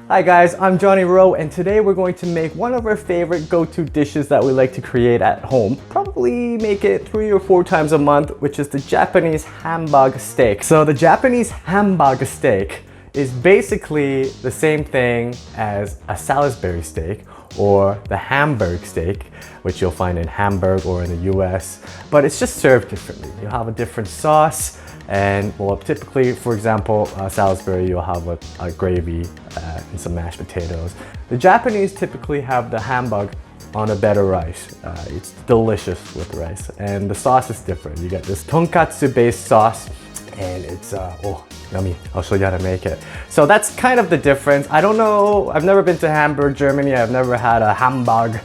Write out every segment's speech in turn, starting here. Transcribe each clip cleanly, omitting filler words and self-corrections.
Hi guys, I'm Johnny Rowe, and today we're going to make one of our favorite go-to dishes that we like to create at home. Probably make it 3 or 4 times a month, which is the Japanese Hambagu Steak. So the Japanese Hambagu Steak is basically the same thing as a Salisbury steak or the Hamburg steak, which you'll find in Hamburg or in the US, but it's just served differently. You'll have a different sauce, and well, typically, for example, Salisbury, you'll have a gravy and some mashed potatoes. The Japanese typically have the Hamburg on a better rice. It's delicious with rice, and the sauce is different. You get this Tonkatsu based sauce, and it's oh, yummy. I'll show you how to make it. So that's kind of the difference. I don't know, I've never been to Hamburg, Germany. I've never had a Hamburg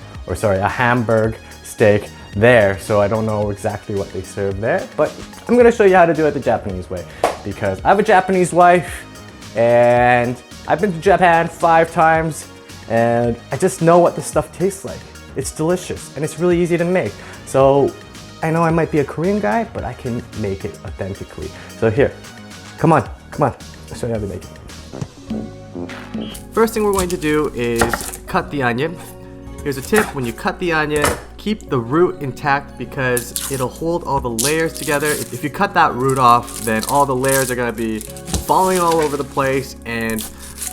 steak there, so I don't know exactly what they serve there, but I'm gonna show you how to do it the Japanese way, because I have a Japanese wife and I've been to Japan 5 times and I just know what this stuff tastes like. It's delicious and it's really easy to make. So I know I might be a Korean guy, but I can make it authentically. So here, come on, I'll show you how to make it. First thing we're going to do is cut the onion. Here's a tip: when you cut the onion, keep the root intact because it'll hold all the layers together. If you cut that root off, then all the layers are gonna be falling all over the place and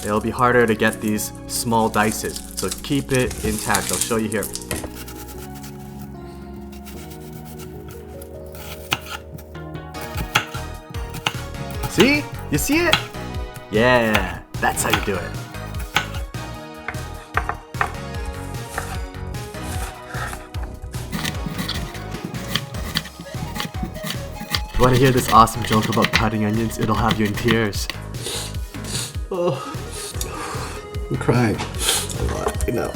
it'll be harder to get these small dices. So keep it intact. I'll show you here. See? You see it? Yeah, that's how you do it. You want to hear this awesome joke about cutting onions? It'll have you in tears. Oh, I'm crying a lot, you know.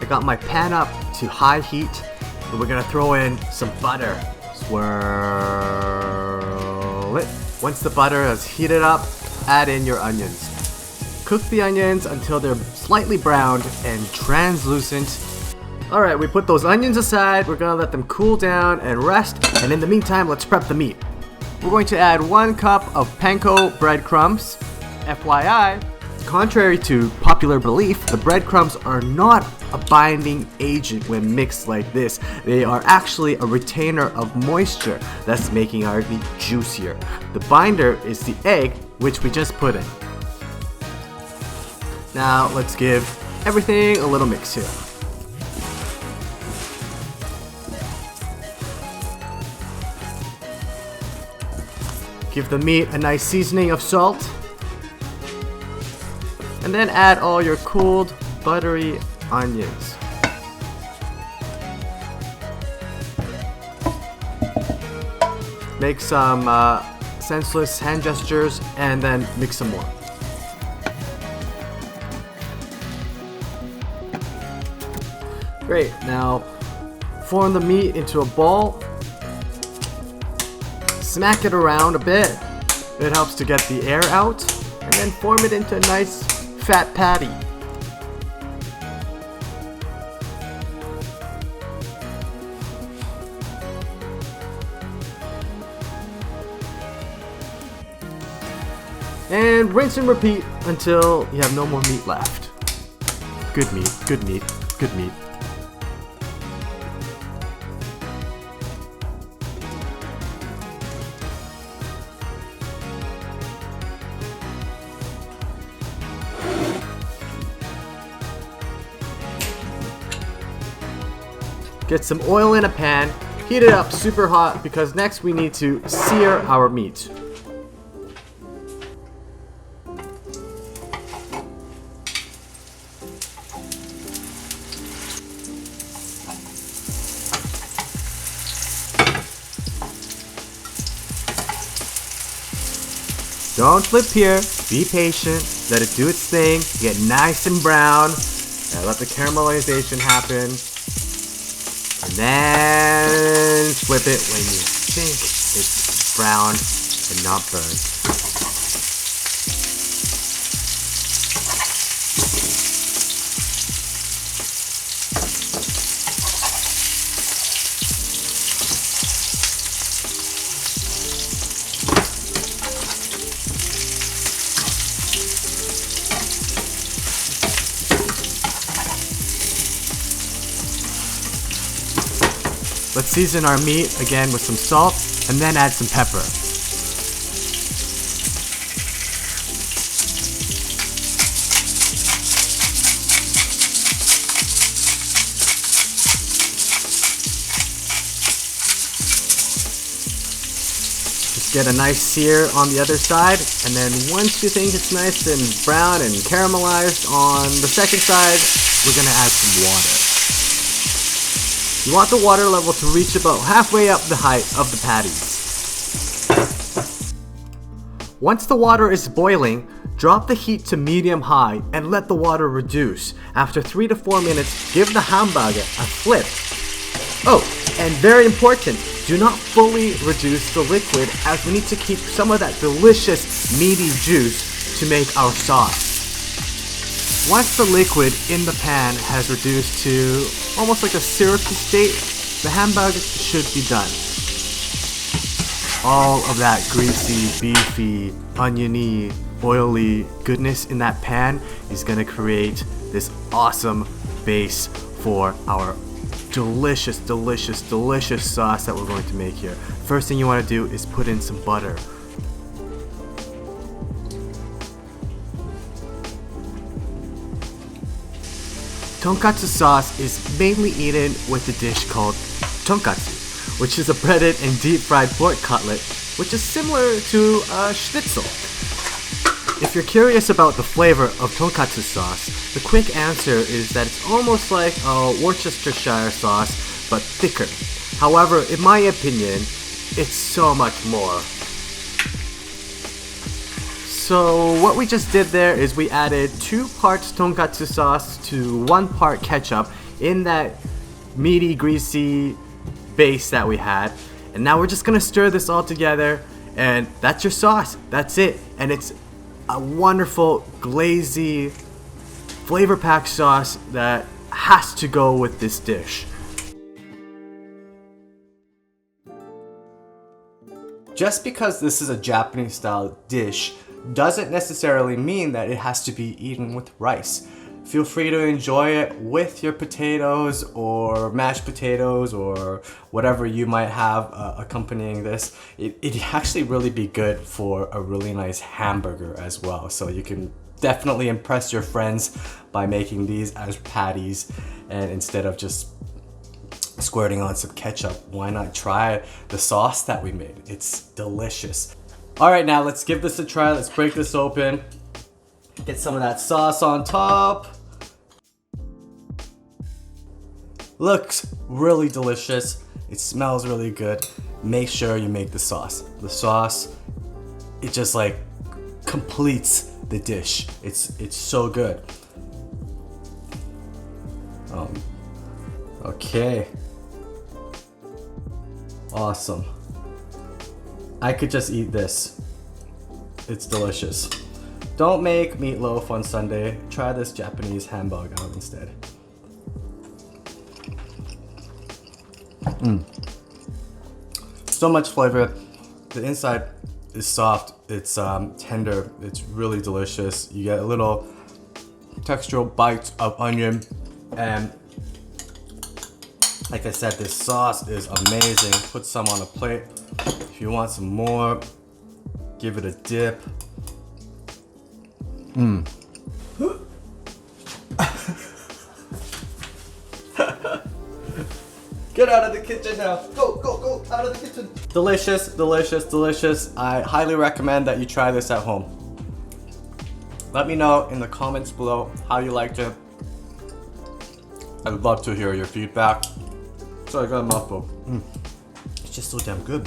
I got my pan up to high heat, and we're gonna throw in some butter. Swirl it. Once the butter has heated up, add in your onions. Cook the onions until they're slightly browned and translucent. Alright, we put those onions aside. We're gonna let them cool down and rest, and in the meantime, let's prep the meat. We're going to add 1 cup of panko breadcrumbs. FYI, contrary to popular belief, the breadcrumbs are not a binding agent when mixed like this. They are actually a retainer of moisture that's making our meat juicier. The binder is the egg, which we just put in. Now let's give everything a little mix here. Give the meat a nice seasoning of salt. And then add all your cooled, buttery onions. Make some senseless hand gestures and then mix some more. Great, now form the meat into a ball. Smack it around a bit. It helps to get the air out. And then form it into a nice fat patty. And rinse and repeat until you have no more meat left. Good meat, good meat, good meat. Get some oil in a pan, heat it up super hot because next we need to sear our meat. Don't flip here, be patient, let it do its thing, get nice and brown, and let the caramelization happen. And then flip it when you think it's brown and not burned. let's season our meat again with some salt and then add some pepper. Get a nice sear on the other side, and then once you think it's nice and brown and caramelized on the second side, we're gonna add some water. You want the water level to reach about halfway up the height of the patties. Once the water is boiling, drop the heat to medium-high and let the water reduce. After 3 to 4 minutes, give the hamburger a flip. Oh, and very important, do not fully reduce the liquid as we need to keep some of that delicious meaty juice to make our sauce. Once the liquid in the pan has reduced to almost like a syrupy state, the hamburger should be done. All of that greasy, beefy, oniony, oily goodness in that pan is gonna create this awesome base for our delicious, delicious, delicious sauce that we're going to make here. First thing you want to do is put in some butter. Tonkatsu sauce is mainly eaten with a dish called Tonkatsu, which is a breaded and deep fried pork cutlet, which is similar to a schnitzel. If you're curious about the flavor of Tonkatsu sauce, the quick answer is that it's almost like a Worcestershire sauce, but thicker. However, in my opinion, it's so much more. So what we just did there is we added 2 parts Tonkatsu sauce to 1 part ketchup in that meaty, greasy base that we had. And now we're just gonna stir this all together, and that's your sauce. That's it. And it's a wonderful, glazy, flavor-packed sauce that has to go with this dish. Just because this is a Japanese-style dish doesn't necessarily mean that it has to be eaten with rice. Feel free to enjoy it with your potatoes or mashed potatoes or whatever you might have accompanying this. It'd actually really be good for a really nice hamburger as well. So you can definitely impress your friends by making these as patties, and instead of just squirting on some ketchup, why not try the sauce that we made? It's delicious. All right, now let's give this a try. Let's break this open. Get some of that sauce on top. Looks really delicious. It smells really good. Make sure you make the sauce. The sauce, it just like completes the dish. It's so good. Okay. Awesome. I could just eat this. It's delicious. Don't make meatloaf on Sunday. Try this Japanese hamburg out instead. So much flavor. The inside is soft. It's tender. It's really delicious. You get a little textural bites of onion, and like I said, this sauce is amazing. Put some on a plate. If you want some more, give it a dip. Get out of the kitchen now. Go out of the kitchen. Delicious, delicious, delicious. I highly recommend that you try this at home. Let me know in the comments below how you liked it. I'd love to hear your feedback. Sorry, I got a mouthful. It's just so damn good.